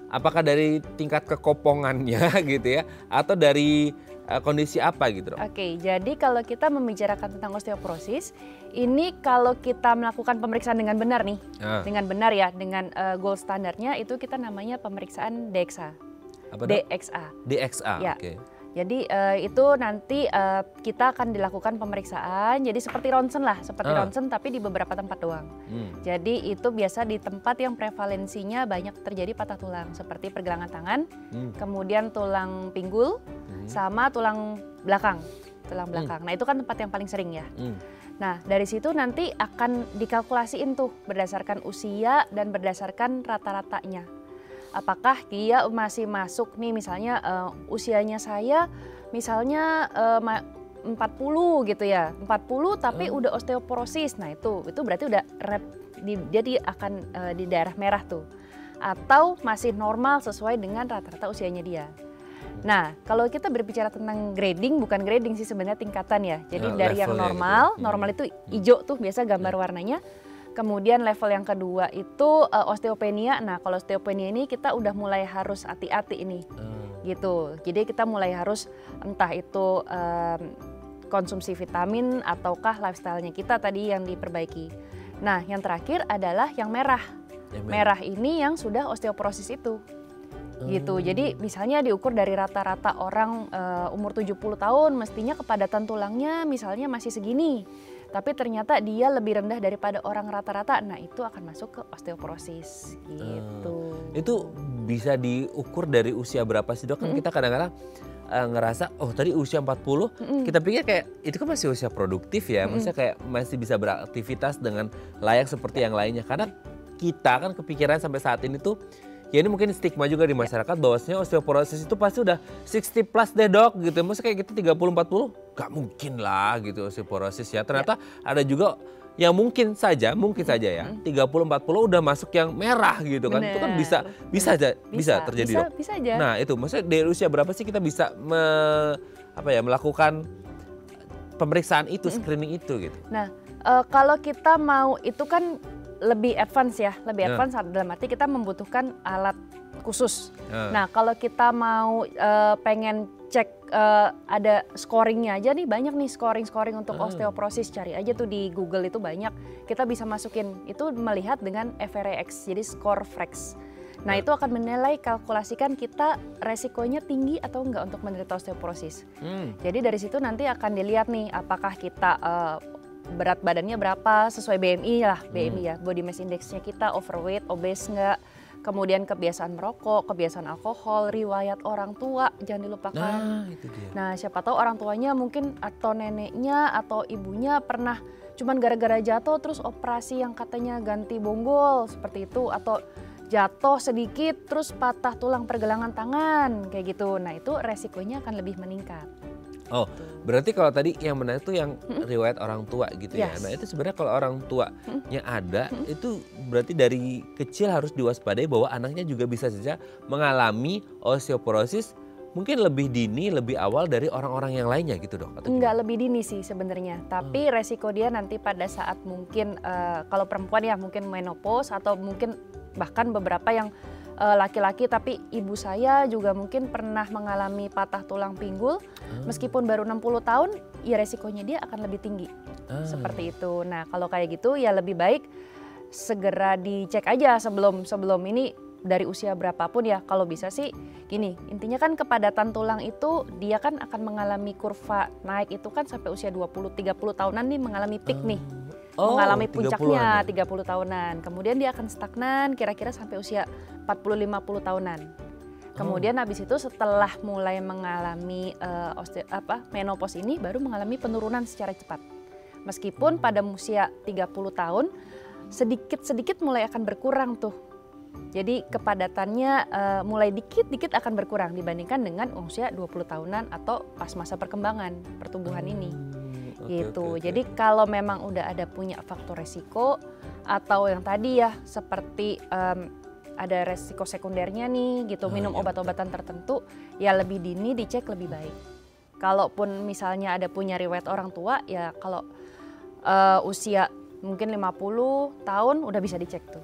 Apakah dari tingkat kekopongannya gitu ya, atau dari kondisi apa gitu dok? Oke, jadi kalau kita membicarakan tentang osteoporosis, ini kalau kita melakukan pemeriksaan dengan benar nih, dengan benar ya, dengan gold standarnya itu kita namanya pemeriksaan DXA. Apa dok? DXA. DXA, Ya. oke. Jadi itu nanti kita akan dilakukan pemeriksaan, jadi seperti ronsen lah, seperti ronsen tapi di beberapa tempat doang. Jadi itu biasa di tempat yang prevalensinya banyak terjadi patah tulang, seperti pergelangan tangan, kemudian tulang pinggul, sama tulang belakang. Nah itu kan tempat yang paling sering ya. Nah dari situ nanti akan dikalkulasiin tuh berdasarkan usia dan berdasarkan rata-ratanya. Apakah dia masih masuk nih misalnya usianya saya misalnya 40 gitu ya, 40 tapi udah osteoporosis. Nah itu berarti udah jadi akan di daerah merah tuh. Atau masih normal sesuai dengan rata-rata usianya dia. Nah kalau kita berbicara tentang grading, bukan grading sih sebenarnya tingkatan ya. Jadi dari yang normal, gitu. Normal itu hijau tuh biasa gambar warnanya. Kemudian level yang kedua itu osteopenia. Nah kalau osteopenia ini kita udah mulai harus hati-hati ini gitu. Jadi kita mulai harus entah itu konsumsi vitamin ataukah lifestyle-nya kita tadi yang diperbaiki. Nah yang terakhir adalah yang merah. Merah ini yang sudah osteoporosis itu. Gitu. Jadi misalnya diukur dari rata-rata orang umur 70 tahun mestinya kepadatan tulangnya misalnya masih segini. Tapi ternyata dia lebih rendah daripada orang rata-rata, nah itu akan masuk ke osteoporosis gitu. Itu bisa diukur dari usia berapa sih dok? Kan kita kadang-kadang ngerasa, oh tadi usia 40, kita pikir kayak itu kan masih usia produktif ya, maksudnya kayak masih bisa beraktivitas dengan layak seperti yang lainnya. Karena kita kan kepikiran sampai saat ini tuh, ya ini mungkin stigma juga di masyarakat bahwasanya osteoporosis itu pasti udah 60 plus deh dok gitu. Maksudnya kayak gitu 30-40 gak mungkin lah gitu osteoporosis ya. Ternyata ada juga yang mungkin saja ya 30-40 udah masuk yang merah gitu kan. Bener. Itu kan bisa terjadi dok. Bisa aja. Nah itu maksudnya dari usia berapa sih kita bisa melakukan pemeriksaan itu, screening itu gitu. Nah kalau kita mau itu kan lebih advance ya, advance dalam arti kita membutuhkan alat khusus. Nah kalau kita mau pengen cek ada scoringnya aja nih, banyak nih scoring untuk osteoporosis, cari aja tuh di Google itu banyak. Kita bisa masukin itu melihat dengan FRX, jadi score FREX. Nah itu akan menilai kalkulasikan kita resikonya tinggi atau enggak untuk menderita osteoporosis. Jadi dari situ nanti akan dilihat nih apakah kita berat badannya berapa sesuai BMI lah, BMI ya, body mass indexnya kita overweight, obese enggak, kemudian kebiasaan merokok, kebiasaan alkohol, riwayat orang tua jangan dilupakan. Nah, itu dia. Nah siapa tahu orang tuanya mungkin atau neneknya atau ibunya pernah cuman gara-gara jatuh terus operasi yang katanya ganti bonggol seperti itu, atau jatuh sedikit terus patah tulang pergelangan tangan kayak gitu. Nah itu resikonya akan lebih meningkat. Oh, berarti kalau tadi yang menarik itu yang riwayat orang tua gitu ya. Nah itu sebenarnya kalau orang tuanya ada, itu berarti dari kecil harus diwaspadai bahwa anaknya juga bisa saja mengalami osteoporosis mungkin lebih dini, lebih awal dari orang-orang yang lainnya gitu dok? Enggak lebih dini sih sebenarnya, tapi resiko dia nanti pada saat mungkin kalau perempuan ya mungkin menopause atau mungkin bahkan beberapa yang laki-laki tapi ibu saya juga mungkin pernah mengalami patah tulang pinggul meskipun baru 60 tahun ya resikonya dia akan lebih tinggi seperti itu. Nah kalau kayak gitu ya lebih baik segera dicek aja sebelum ini dari usia berapapun ya. Kalau bisa sih gini, intinya kan kepadatan tulang itu dia kan akan mengalami kurva naik itu kan sampai usia 20-30 tahunan nih mengalami peak nih. Mengalami puncaknya 30 tahunan. Kemudian dia akan stagnan kira-kira sampai usia 40-50 tahunan. Kemudian habis itu setelah mulai mengalami menopause ini baru mengalami penurunan secara cepat. Meskipun pada usia 30 tahun sedikit-sedikit mulai akan berkurang tuh. Jadi kepadatannya mulai dikit-dikit akan berkurang dibandingkan dengan usia 20 tahunan atau pas masa perkembangan pertumbuhan ini. Gitu. Jadi kalau memang udah ada punya faktor resiko atau yang tadi ya seperti ada resiko sekundernya nih gitu, minum obat-obatan tertentu ya lebih dini dicek lebih baik. Kalaupun misalnya ada punya riwayat orang tua, ya kalau usia mungkin 50 tahun udah bisa dicek tuh.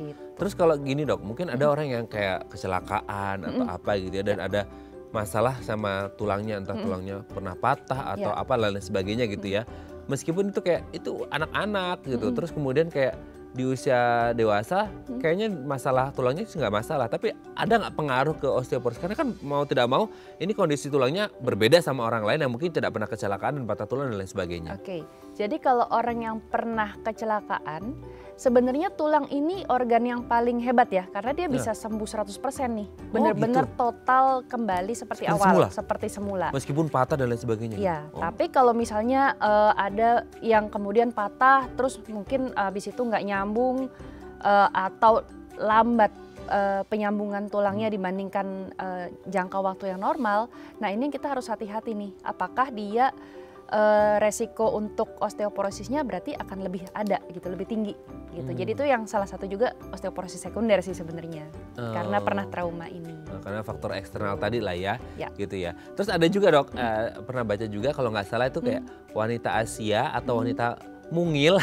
Gitu. Terus kalau gini dok, mungkin ada orang yang kayak kecelakaan atau apa gitu ya, dan ada masalah sama tulangnya, entah tulangnya pernah patah atau apa lain sebagainya gitu ya. Meskipun itu kayak itu anak-anak gitu, terus kemudian kayak di usia dewasa kayaknya masalah tulangnya sih nggak masalah, tapi ada nggak pengaruh ke osteoporosis? Karena kan mau tidak mau ini kondisi tulangnya berbeda sama orang lain yang mungkin tidak pernah kecelakaan dan patah tulang dan lain sebagainya. Oke, jadi kalau orang yang pernah kecelakaan, sebenarnya tulang ini organ yang paling hebat ya, karena dia bisa sembuh 100% nih, benar-benar total kembali seperti awal, seperti semula. Meskipun patah dan lain sebagainya. Iya, tapi kalau misalnya ada yang kemudian patah, terus mungkin habis itu nggak nyambung atau lambat penyambungan tulangnya dibandingkan jangka waktu yang normal, nah ini kita harus hati-hati nih, apakah dia resiko untuk osteoporosisnya berarti akan lebih ada gitu, lebih tinggi gitu. Jadi itu yang salah satu juga osteoporosis sekunder sih sebenarnya, karena pernah trauma ini. Karena faktor eksternal tadi lah ya, gitu ya. Terus ada juga dok, pernah baca juga kalau nggak salah itu kayak wanita Asia atau wanita mungil,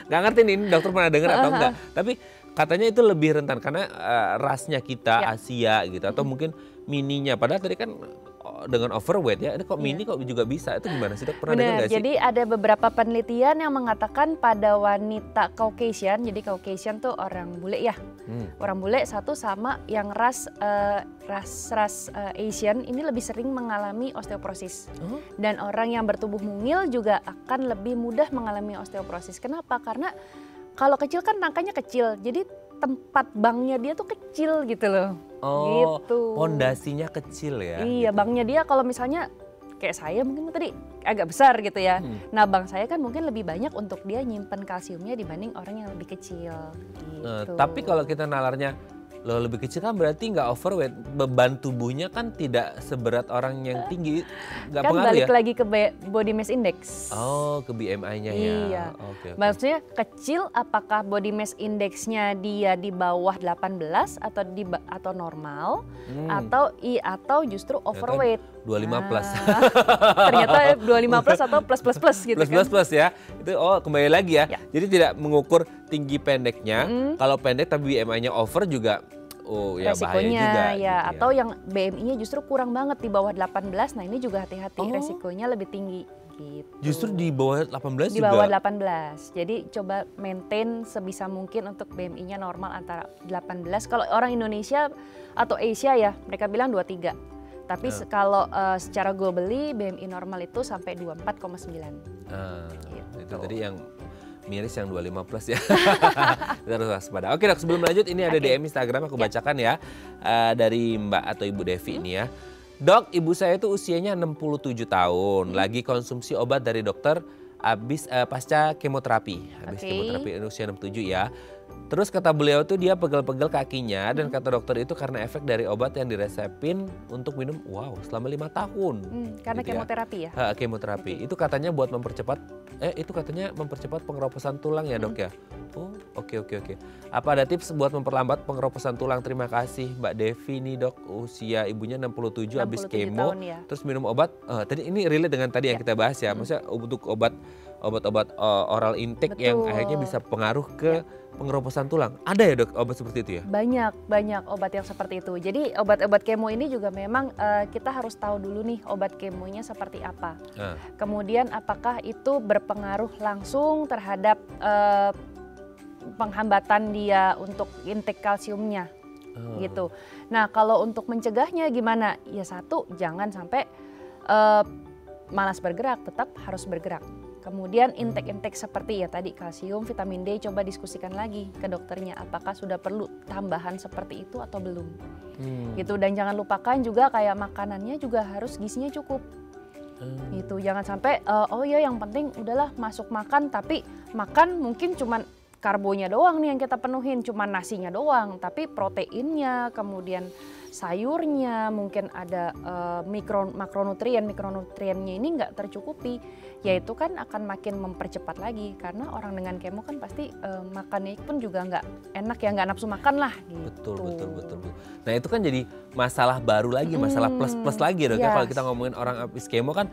nggak ngerti nih dokter pernah dengar atau enggak, tapi katanya itu lebih rentan karena rasnya kita Asia gitu, atau mungkin mininya, padahal tadi kan dengan overweight ya, ini kok mini kok juga bisa, itu gimana sih dok? Pernah dengar nggak sih? Jadi ada beberapa penelitian yang mengatakan pada wanita Caucasian, jadi Caucasian tuh orang bule ya, orang bule satu sama yang ras Asian ini lebih sering mengalami osteoporosis, dan orang yang bertubuh mungil juga akan lebih mudah mengalami osteoporosis. Kenapa? Karena kalau kecil kan rangkanya kecil, jadi tempat banknya dia tuh kecil gitu loh. Gitu. Pondasinya kecil ya. Iya, gitu. banknya dia kalau misalnya kayak saya mungkin tadi agak besar gitu ya. Nah, bank saya kan mungkin lebih banyak untuk dia nyimpen kalsiumnya dibanding orang yang lebih kecil. Gitu. Tapi kalau kita nalarnya lo lebih kecil kan berarti nggak overweight, beban tubuhnya kan tidak seberat orang yang tinggi, nggak kan pengaruh ya? Balik lagi ke body mass index. Oh, ke BMI-nya ya. Iya. Okay. Maksudnya kecil, apakah body mass index-nya dia di bawah 18 atau normal, atau justru overweight. 25 plus. Ternyata 25 plus atau plus gitu plus ya. Itu kembali lagi ya. Jadi tidak mengukur tinggi pendeknya. Kalau pendek tapi BMI-nya over juga ya resikonya bahaya juga. Ya, gitu atau yang BMI-nya justru kurang banget di bawah 18. Nah, ini juga hati-hati, resikonya lebih tinggi gitu. Justru di bawah 18 di juga? Di bawah 18. Jadi coba maintain sebisa mungkin untuk BMI-nya normal antara 18. Kalau orang Indonesia atau Asia ya, mereka bilang 23. Tapi kalau secara globally BMI normal itu sampai 24,9. Gitu. Itu tadi yang miris yang 25 plus ya. Kita harus waspada. Oke dok, sebelum lanjut ini ada DM Instagram aku bacakan ya. Dari Mbak atau Ibu Devi ini ya. Dok, ibu saya itu usianya 67 tahun. Lagi konsumsi obat dari dokter pasca kemoterapi. Habis kemoterapi usia 67 ya. Terus kata beliau tuh dia pegel-pegel kakinya dan kata dokter itu karena efek dari obat yang diresepin untuk minum selama 5 tahun. Karena gitu kemoterapi ya? Kemoterapi. Itu katanya buat mempercepat pengeroposan tulang ya dok ya? Oh oke. Apa ada tips buat memperlambat pengeroposan tulang? Terima kasih Mbak Devi nih dok, usia ibunya 67 habis kemo. Tahun, ya. Terus minum obat, tadi ini relate dengan tadi yang kita bahas ya. Maksudnya untuk obat-obat oral intake yang akhirnya bisa pengaruh ke pengeroposan tulang. Ada ya dok obat seperti itu ya? Banyak obat yang seperti itu. Jadi obat-obat kemo ini juga memang kita harus tahu dulu nih obat kemonya seperti apa. Kemudian apakah itu berpengaruh langsung terhadap penghambatan dia untuk intake kalsiumnya gitu. Nah kalau untuk mencegahnya gimana? Ya satu, jangan sampai malas bergerak, tetap harus bergerak. Kemudian intake seperti ya tadi kalsium, vitamin D, coba diskusikan lagi ke dokternya apakah sudah perlu tambahan seperti itu atau belum. Gitu, dan jangan lupakan juga kayak makanannya juga harus gizinya cukup. Gitu, jangan sampai yang penting udahlah masuk makan, tapi makan mungkin cuman karbonya doang nih yang kita penuhin, cuman nasinya doang, tapi proteinnya, kemudian sayurnya, mungkin ada makronutriennya ini nggak tercukupi, yaitu kan akan makin mempercepat lagi karena orang dengan kemo kan pasti makannya pun juga nggak enak ya, nggak nafsu makan lah gitu. Betul. Nah itu kan jadi masalah baru lagi, masalah plus lagi dok ya, kalau kita ngomongin orang habis kemo kan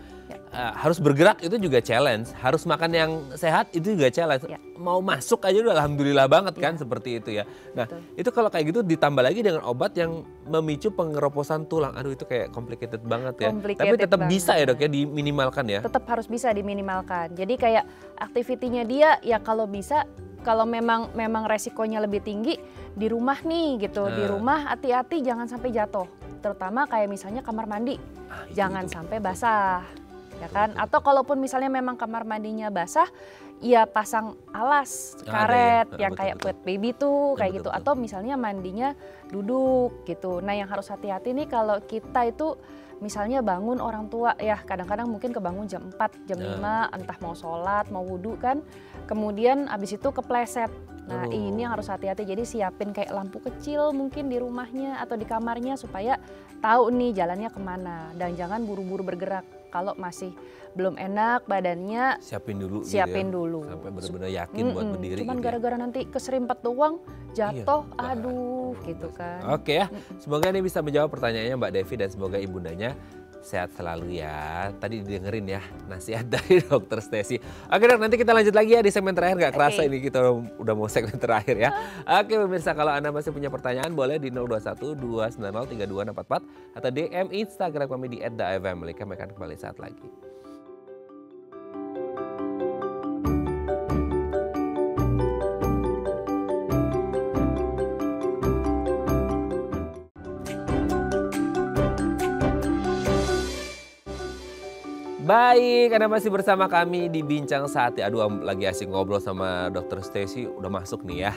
harus bergerak itu juga challenge, harus makan yang sehat itu juga challenge. Mau masuk aja udah alhamdulillah banget kan seperti itu ya. Nah itu kalau kayak gitu ditambah lagi dengan obat yang memicu pengeroposan tulang, aduh itu kayak complicated banget ya. Tapi tetap bisa ya dok ya diminimalkan ya. Tetap harus bisa diminimalkan. Jadi kayak aktivitinya dia ya kalau bisa, kalau memang resikonya lebih tinggi di rumah nih gitu. Di rumah hati-hati jangan sampai jatuh. Terutama kayak misalnya kamar mandi, jangan sampai basah. Ya kan? Atau kalaupun misalnya memang kamar mandinya basah, ya pasang alas karet yang kayak wet baby tuh kayak gitu. Atau misalnya mandinya duduk gitu. Nah yang harus hati-hati nih kalau kita itu misalnya bangun orang tua ya kadang-kadang mungkin kebangun jam 4, jam 5 entah mau sholat, mau wudhu kan. Kemudian abis itu kepleset. Nah ini yang harus hati-hati, jadi siapin kayak lampu kecil mungkin di rumahnya atau di kamarnya supaya tahu nih jalannya kemana. Dan jangan buru-buru bergerak. Kalau masih belum enak badannya, siapin dulu. Sampai benar-benar yakin buat berdiri. Cuman gara-gara nanti keserimpet doang, jatuh, aduh gitu kan. Oke ya, semoga ini bisa menjawab pertanyaannya Mbak Devi dan semoga ibundanya sehat selalu ya. Tadi didengerin ya nasihat dari Dokter Stacey. Oke dok, nanti kita lanjut lagi ya di segmen terakhir. Gak kerasa ini kita udah mau segmen terakhir ya. Oke pemirsa, kalau Anda masih punya pertanyaan boleh di 021 290 3244 atau DM Instagram kami di @thefamily. Kami akan kembali saat lagi. Baik, Anda masih bersama kami di Bincang Saat. Aduh, lagi asik ngobrol sama Dokter Stacey, udah masuk nih ya.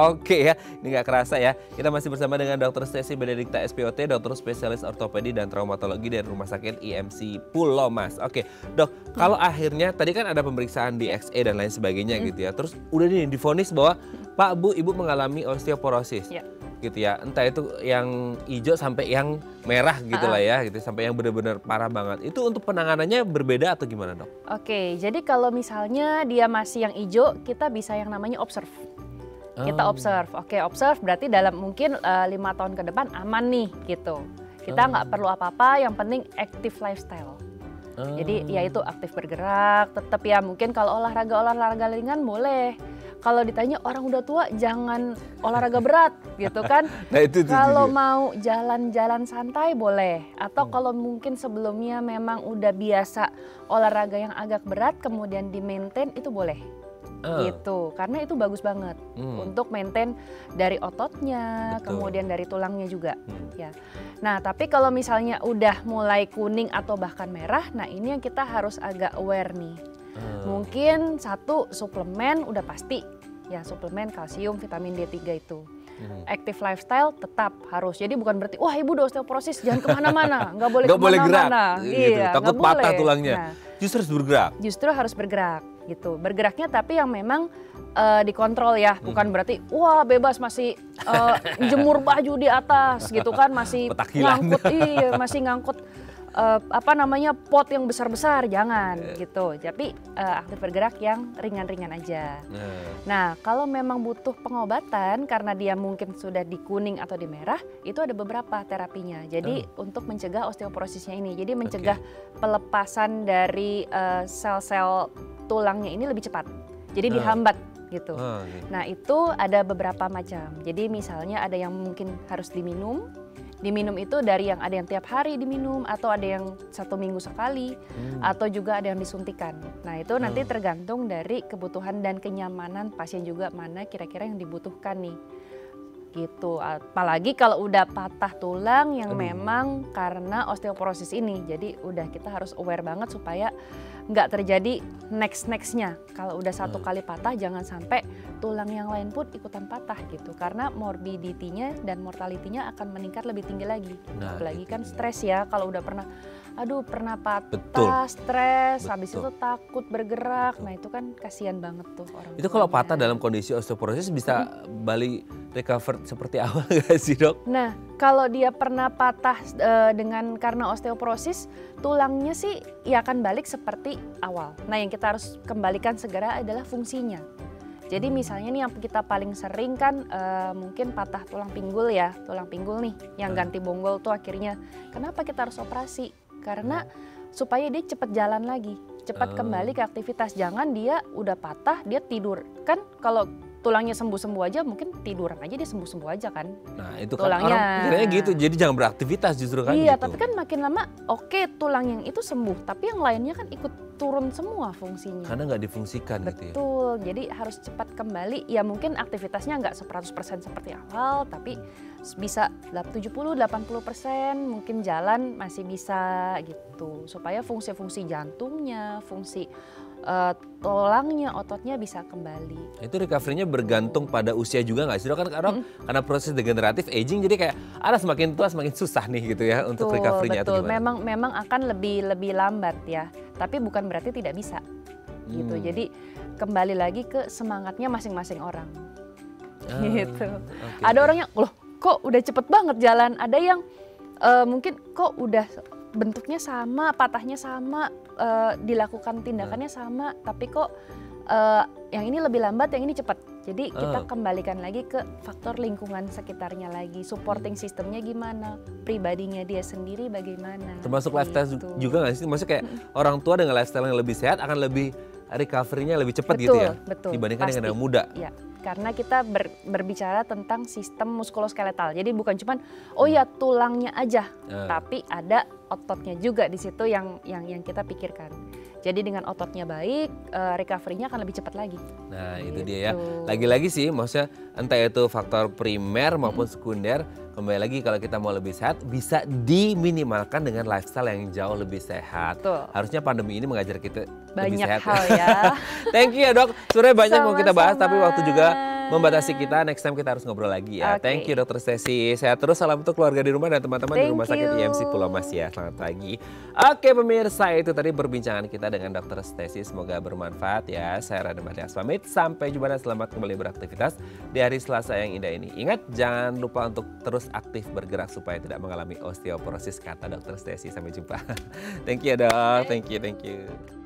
Oke ya, ini gak kerasa ya. Kita masih bersama dengan Dokter Stacey Benedikta SPOT, dokter spesialis ortopedi dan traumatologi dari Rumah Sakit IMC Pulau Mas. Oke, dok, kalau akhirnya tadi kan ada pemeriksaan di XE dan lain sebagainya gitu ya. Terus udah nih divonis bahwa Pak, Bu, Ibu mengalami osteoporosis. Gitu ya, entah itu yang hijau sampai yang merah gitu lah ya, gitu sampai yang benar-benar parah banget. Itu untuk penanganannya berbeda atau gimana dok? Oke, jadi kalau misalnya dia masih yang hijau, kita bisa yang namanya observe. Kita observe, oke observe berarti dalam mungkin 5 tahun ke depan aman nih gitu. Kita nggak perlu apa-apa, yang penting active lifestyle. Jadi ya itu aktif bergerak, tetap ya mungkin kalau olahraga ringan boleh. Kalau ditanya orang udah tua jangan olahraga berat gitu kan. Nah, itu kalau mau jalan-jalan santai boleh. Atau kalau mungkin sebelumnya memang udah biasa olahraga yang agak berat kemudian di maintain itu boleh. Gitu. Karena itu bagus banget untuk maintain dari ototnya, kemudian dari tulangnya juga. Ya. Nah, tapi kalau misalnya udah mulai kuning atau bahkan merah, nah ini yang kita harus agak aware nih. Mungkin satu suplemen udah pasti ya, suplemen kalsium, vitamin D3 itu. Active lifestyle tetap harus. Jadi bukan berarti wah ibu udah osteoporosis jangan kemana-mana, nggak boleh kemana-mana. Iya, takut patah tulangnya. Nah, justru harus bergerak. Justru harus bergerak gitu. Bergeraknya tapi yang memang dikontrol ya, bukan berarti wah bebas masih jemur baju di atas gitu kan, masih ngangkut masih ngangkut pot yang besar-besar, jangan gitu. Tapi aktif bergerak yang ringan-ringan aja. Nah, kalau memang butuh pengobatan karena dia mungkin sudah di kuning atau di merah, itu ada beberapa terapinya. Jadi untuk mencegah osteoporosisnya ini, jadi mencegah pelepasan dari sel-sel tulangnya ini lebih cepat. Jadi dihambat gitu. Nah, itu ada beberapa macam. Jadi misalnya ada yang mungkin harus diminum. Diminum itu dari yang ada yang tiap hari diminum, atau ada yang 1 minggu sekali, atau juga ada yang disuntikan. Nah itu nanti tergantung dari kebutuhan dan kenyamanan pasien juga, mana kira-kira yang dibutuhkan nih. Gitu, apalagi kalau udah patah tulang yang memang karena osteoporosis ini. Jadi udah kita harus aware banget supaya nggak terjadi nextnya. Kalau udah 1 kali patah jangan sampai tulang yang lain pun ikutan patah gitu. Karena morbidity-nya dan mortality-nya akan meningkat lebih tinggi lagi. Apalagi kan stres ya, kalau udah pernah aduh pernah patah, Betul. stres, habis Betul. itu takut bergerak. Nah itu kan kasihan banget tuh orang Itu kalau tuanya. patah dalam kondisi osteoporosis bisa balik recover seperti awal nggak sih dok? Nah, kalau dia pernah patah karena osteoporosis, tulangnya sih ya akan balik seperti awal. Nah, yang kita harus kembalikan segera adalah fungsinya. Jadi misalnya nih yang kita paling sering kan mungkin patah tulang pinggul ya, tulang pinggul nih yang ganti bonggol tuh akhirnya. Kenapa kita harus operasi? Karena supaya dia cepat jalan lagi, cepat kembali ke aktivitas. Jangan dia udah patah, dia tidur. Kan kalau tulangnya sembuh-sembuh aja mungkin tiduran aja dia sembuh-sembuh aja kan. Nah itu kan Tulangnya. orang pikirnya gitu, jadi jangan beraktivitas justru kan Iya, gitu. tapi kan makin lama oke tulang yang itu sembuh, tapi yang lainnya kan ikut turun semua fungsinya. Karena nggak difungsikan gitu ya. Betul, jadi harus cepat kembali. Ya mungkin aktivitasnya nggak 100% seperti awal, tapi bisa 70-80%, mungkin jalan masih bisa gitu. Supaya fungsi-fungsi jantungnya, fungsi tulangnya, ototnya bisa kembali. Itu recovery-nya bergantung pada usia juga nggak sih dok? Kan karena proses degeneratif aging jadi kayak ada semakin tua semakin susah nih gitu ya untuk recovery-nya atau Betul, gimana? memang akan lebih lambat ya, tapi bukan berarti tidak bisa gitu. Jadi kembali lagi ke semangatnya masing-masing orang. Gitu. Oke, Ada oke. orang yang loh kok udah cepet banget jalan, ada yang mungkin kok udah bentuknya sama, patahnya sama, dilakukan tindakannya sama, tapi kok yang ini lebih lambat, yang ini cepat. Jadi kita kembalikan lagi ke faktor lingkungan sekitarnya lagi, supporting sistemnya gimana, pribadinya dia sendiri bagaimana. Termasuk lifestyle gitu. juga nggak sih? Maksudnya kayak orang tua dengan lifestyle yang lebih sehat akan lebih recovery-nya lebih cepat gitu ya? Betul, Dibandingkan dengan pasti. yang muda? Ya, karena kita berbicara tentang sistem muskuloskeletal. Jadi bukan cuman oh ya tulangnya aja, tapi ada ototnya juga di situ yang kita pikirkan. Jadi dengan ototnya baik, recovery-nya akan lebih cepat lagi. Nah itu dia ya. Gitu. Lagi-lagi sih maksudnya entah itu faktor primer maupun sekunder, kembali lagi kalau kita mau lebih sehat bisa diminimalkan dengan lifestyle yang jauh lebih sehat. Betul. Harusnya pandemi ini mengajar kita lebih Banyak sehat. hal ya. Thank you ya dok. Sebenarnya banyak mau kita bahas tapi Sama-sama. waktu juga membatasi kita. Next time kita harus ngobrol lagi ya. Oke. Thank you Dokter Stesi. Sehat terus, salam untuk keluarga di rumah dan teman-teman di Thank Rumah Sakit you. IMC Pulau Mas ya. Selamat pagi. Oke pemirsa, itu tadi perbincangan kita dengan Dokter Stesi. Semoga bermanfaat ya. Saya Rada Matias pamit. Sampai jumpa dan selamat kembali beraktivitas di hari Selasa yang indah ini. Ingat jangan lupa untuk terus aktif bergerak supaya tidak mengalami osteoporosis kata Dokter Stesi. Sampai jumpa. Thank you ya dok. Thank you.